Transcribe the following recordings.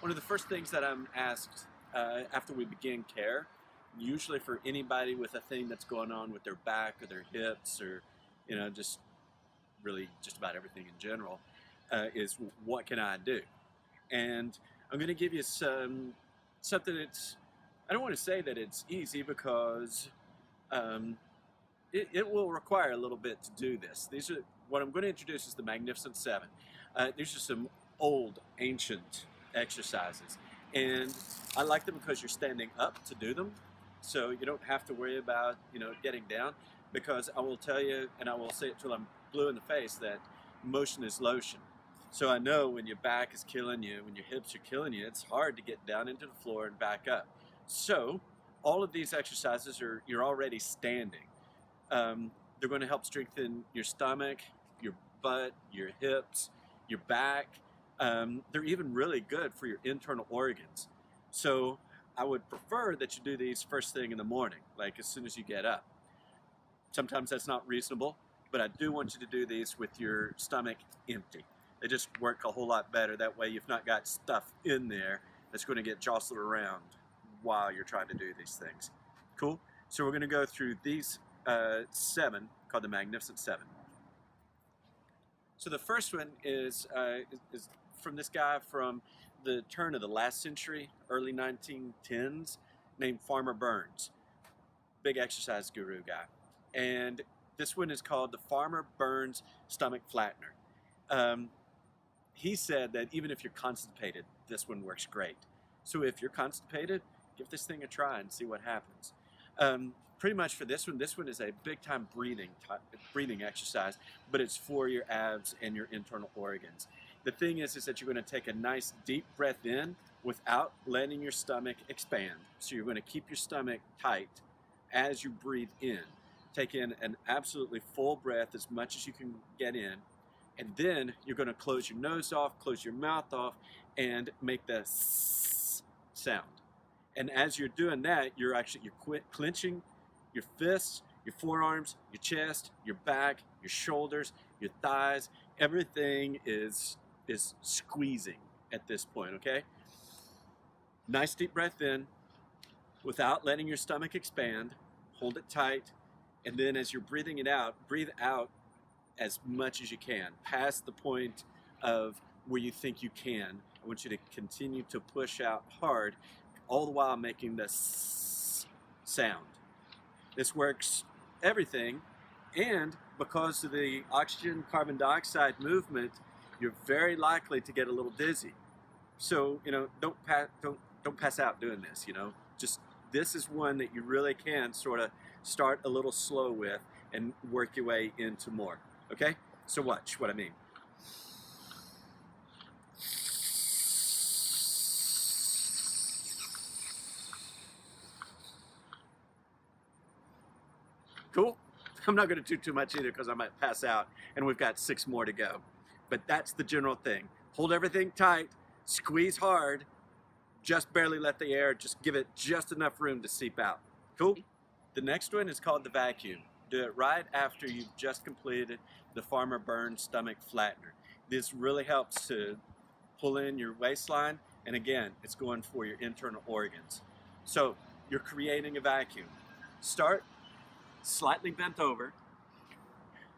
One of the first things that I'm asked after we begin care, usually for anybody with a thing that's going on with their back or their hips or, just really just about everything in general, is what can I do? And I'm going to give you something that's, I don't want to say that it's easy because it will require a little bit to do this. What I'm going to introduce is the Magnificent Seven. These are some old, ancient exercises, and I like them because you're standing up to do them, so you don't have to worry about getting down. Because I will tell you, and I will say it till I'm blue in the face, that motion is lotion. So I know when your back is killing you, when your hips are killing you, it's hard to get down into the floor and back up. So all of these exercises you're already standing. They're going to help strengthen your stomach, your butt, your hips, your back. They're even really good for your internal organs. So I would prefer that you do these first thing in the morning, like as soon as you get up. Sometimes that's not reasonable, but I do want you to do these with your stomach empty. They just work a whole lot better. That way you've not got stuff in there that's going to get jostled around while you're trying to do these things. Cool? So we're going to go through these 7 called the Magnificent Seven. So the first one is from this guy from the turn of the last century, early 1910s, named Farmer Burns. Big exercise guru guy. And this one is called the Farmer Burns Stomach Flattener. He said that even if you're constipated, this one works great. So if you're constipated, give this thing a try and see what happens. Pretty much for this one is a big time breathing exercise, but it's for your abs and your internal organs. The thing is that you're going to take a nice deep breath in without letting your stomach expand. So you're going to keep your stomach tight as you breathe in. Take in an absolutely full breath, as much as you can get in, and then you're going to close your nose off, close your mouth off, and make the s sound. And as you're doing that, you're clenching your fists, your forearms, your chest, your back, your shoulders, your thighs. Everything is squeezing at this point, okay? Nice deep breath in without letting your stomach expand. Hold it tight. And then as you're breathing it out, breathe out as much as you can, past the point of where you think you can. I want you to continue to push out hard, all the while making the s sound. This works everything, and because of the oxygen carbon dioxide movement, you're very likely to get a little dizzy. So don't pass out doing this. Just this is one that you really can sort of start a little slow with and work your way into more. Okay? So watch what I mean. Cool? I'm not going to do too much either because I might pass out, and we've got 6 more to go. But that's the general thing. Hold everything tight, squeeze hard, just barely let the air, just give it just enough room to seep out. Cool? The next one is called the vacuum. Do it right after you've just completed the Farmer Burns Stomach Flattener. This really helps to pull in your waistline, and again, it's going for your internal organs. So you're creating a vacuum. Start slightly bent over,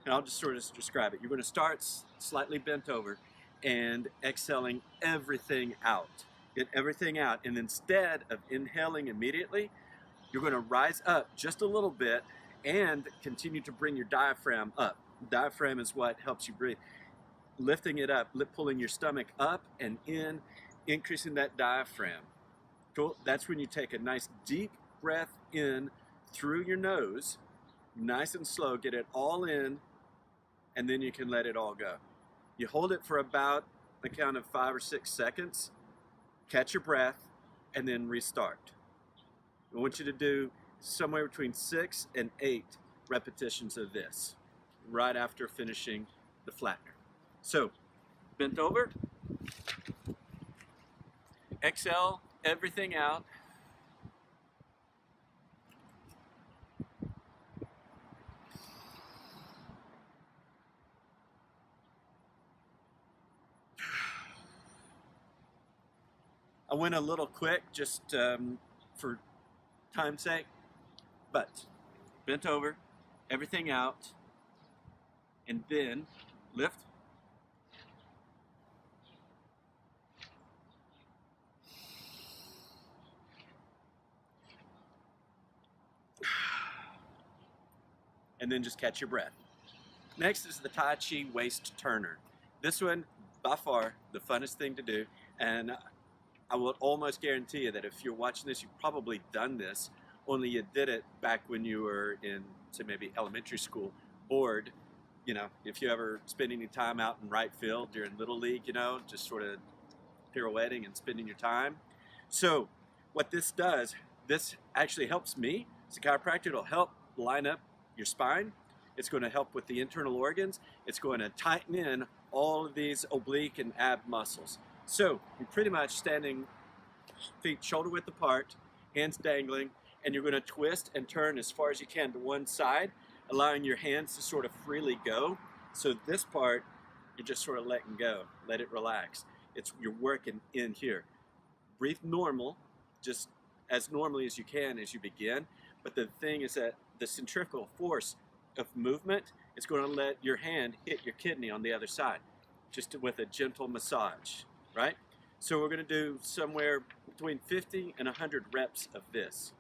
and I'll just sort of describe it. You're going to start slightly bent over and exhaling everything out. Get everything out, and instead of inhaling immediately, you're going to rise up just a little bit and continue to bring your diaphragm up. Diaphragm is what helps you breathe. Lifting it up, pulling your stomach up and in, increasing that diaphragm. Cool. That's when you take a nice deep breath in through your nose, nice and slow, get it all in, and then you can let it all go. You hold it for about a count of 5 or 6 seconds, catch your breath, and then restart. I want you to do somewhere between 6 and 8 repetitions of this right after finishing the flattener. So, bent over, exhale everything out, I went a little quick just for time's sake, but bent over, everything out, and then lift. And then just catch your breath. Next is the Tai Chi Waist Turner. This one, by far, the funnest thing to do, and I will almost guarantee you that if you're watching this, you've probably done this, only you did it back when you were in, say, maybe elementary school, bored. You know, if you ever spend any time out in right field during Little League, you know, just sort of pirouetting and spending your time. So what this does, this actually helps me as a chiropractor. It'll help line up your spine. It's going to help with the internal organs. It's going to tighten in all of these oblique and ab muscles. So you're pretty much standing feet shoulder width apart, hands dangling, and you're going to twist and turn as far as you can to one side, allowing your hands to sort of freely go. So this part, you're just sort of letting go, let it relax. You're working in here. Breathe normal, just as normally as you can as you begin. But the thing is that the centrifugal force of movement is going to let your hand hit your kidney on the other side, just with a gentle massage, right? So we're going to do somewhere between 50 and 100 reps of this.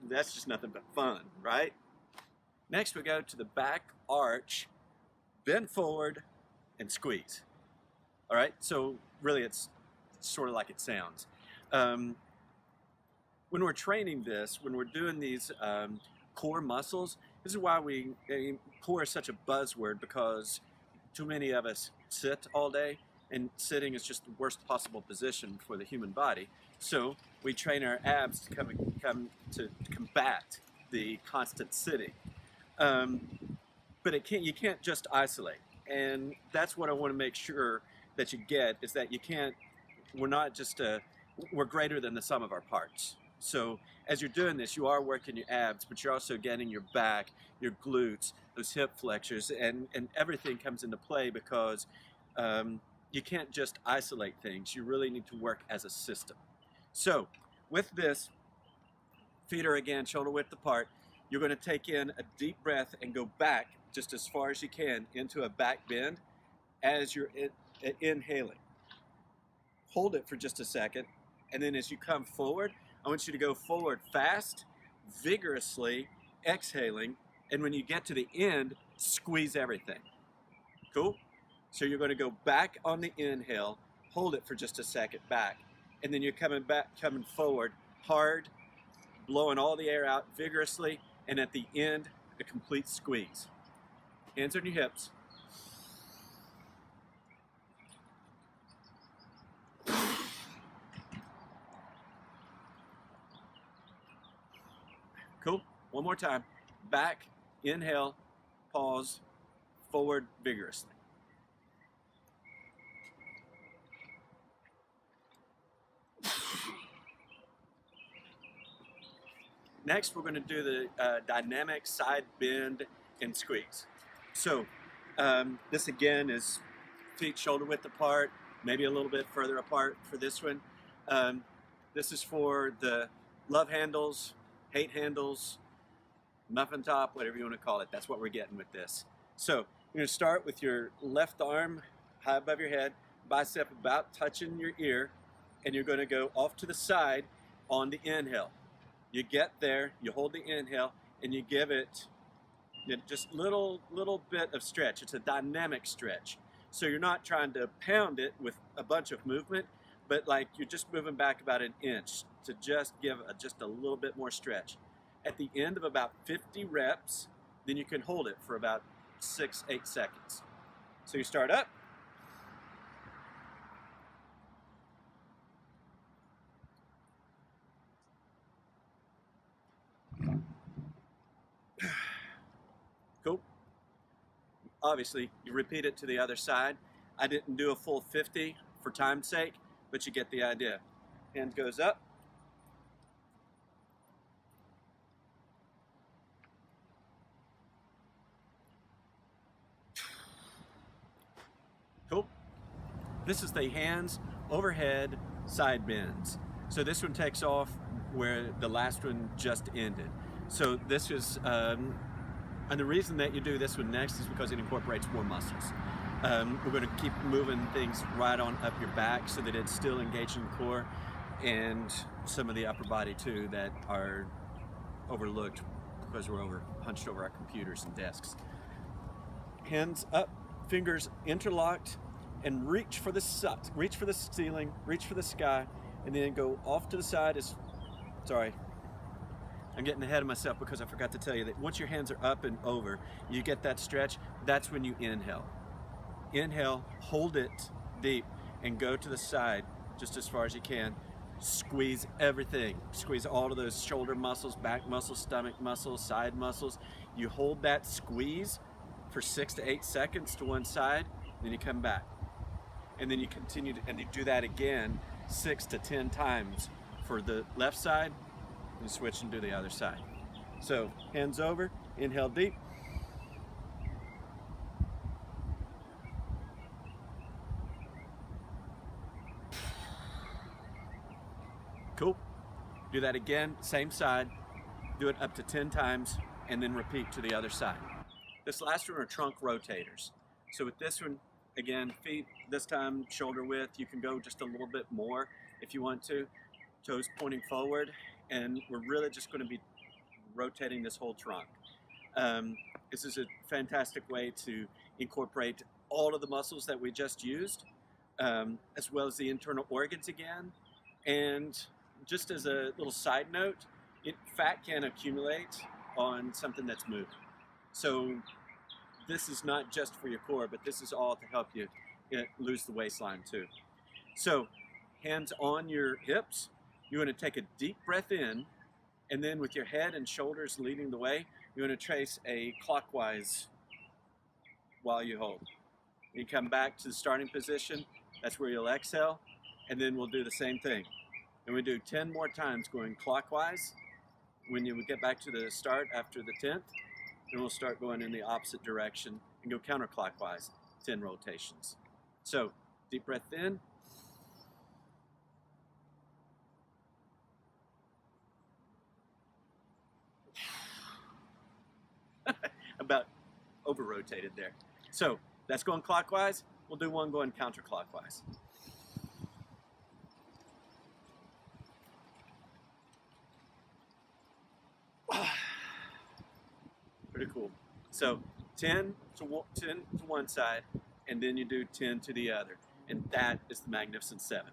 That's just nothing but fun, right? Next we go to the back arch, bend forward, and squeeze. All right, so really it's sort of like it sounds. When we're training this, when we're doing these core muscles, this is why core is such a buzzword, because too many of us sit all day, and sitting is just the worst possible position for the human body. So we train our abs to come to combat the constant sitting. But you can't just isolate, and that's what I want to make sure that you get, is that we're not just we're greater than the sum of our parts. So as you're doing this, you are working your abs, but you're also getting your back, your glutes, those hip flexors, and everything comes into play, because you can't just isolate things. You really need to work as a system. So with this, feet are again shoulder width apart. You're going to take in a deep breath and go back just as far as you can into a back bend as you're inhaling. Hold it for just a second, and then as you come forward, I want you to go forward fast, vigorously, exhaling, and when you get to the end, squeeze everything. Cool? So you're going to go back on the inhale, hold it for just a second back, and then you're coming forward hard, blowing all the air out vigorously, and at the end, a complete squeeze. Hands on your hips. Cool. One more time. Back, inhale, pause, forward vigorously. Next, we're going to do the dynamic side bend and squeeze. So this again is feet shoulder width apart, maybe a little bit further apart for this one. This is for the love handles, hate handles, muffin top, whatever you want to call it. That's what we're getting with this. So you're going to start with your left arm high above your head, bicep about touching your ear, and you're going to go off to the side on the inhale. You get there, you hold the inhale, and you give it just little bit of stretch. It's a dynamic stretch. So you're not trying to pound it with a bunch of movement, but like you're just moving back about an inch to just give just a little bit more stretch. At the end of about 50 reps, then you can hold it for about 6-8 seconds. So you start up. Cool. Obviously, you repeat it to the other side. I didn't do a full 50 for time's sake, but you get the idea. Hand goes up. This is the hands overhead side bends. So this one takes off where the last one just ended. So this is, and the reason that you do this one next is because it incorporates more muscles. We're going to keep moving things right on up your back so that it's still engaging the core and some of the upper body too that are overlooked because we're hunched over our computers and desks. Hands up, fingers interlocked, and reach for the ceiling, reach for the sky, and then go off to the side. Sorry, I'm getting ahead of myself because I forgot to tell you that once your hands are up and over, you get that stretch. That's when you inhale. Inhale, hold it deep, and go to the side just as far as you can. Squeeze everything. Squeeze all of those shoulder muscles, back muscles, stomach muscles, side muscles. You hold that squeeze for 6 to 8 seconds to one side, then you come back. And then you continue and you do that again 6 to 10 times for the left side, and switch and do the other side. So hands over, inhale deep. Cool. Do that again, same side. Do it up to 10 times and then repeat to the other side. This last one are trunk rotators. So with this one, again, feet this time shoulder width. You can go just a little bit more if you want to. Toes pointing forward, and we're really just going to be rotating this whole trunk. This is a fantastic way to incorporate all of the muscles that we just used, as well as the internal organs again. And just as a little side note, fat can accumulate on something that's moving. So this is not just for your core, but this is all to help you lose the waistline too. So hands on your hips. You want to take a deep breath in, and then with your head and shoulders leading the way, you want to trace a clockwise while you hold. You come back to the starting position. That's where you'll exhale, and then we'll do the same thing. And we do 10 more times going clockwise. When you get back to the start after the 10th, then we'll start going in the opposite direction and go counterclockwise, 10 rotations. So deep breath in. About over-rotated there. So that's going clockwise. We'll do one going counterclockwise. Pretty cool. So 10 to one side, and then you do 10 to the other. And that is the Magnificent 7.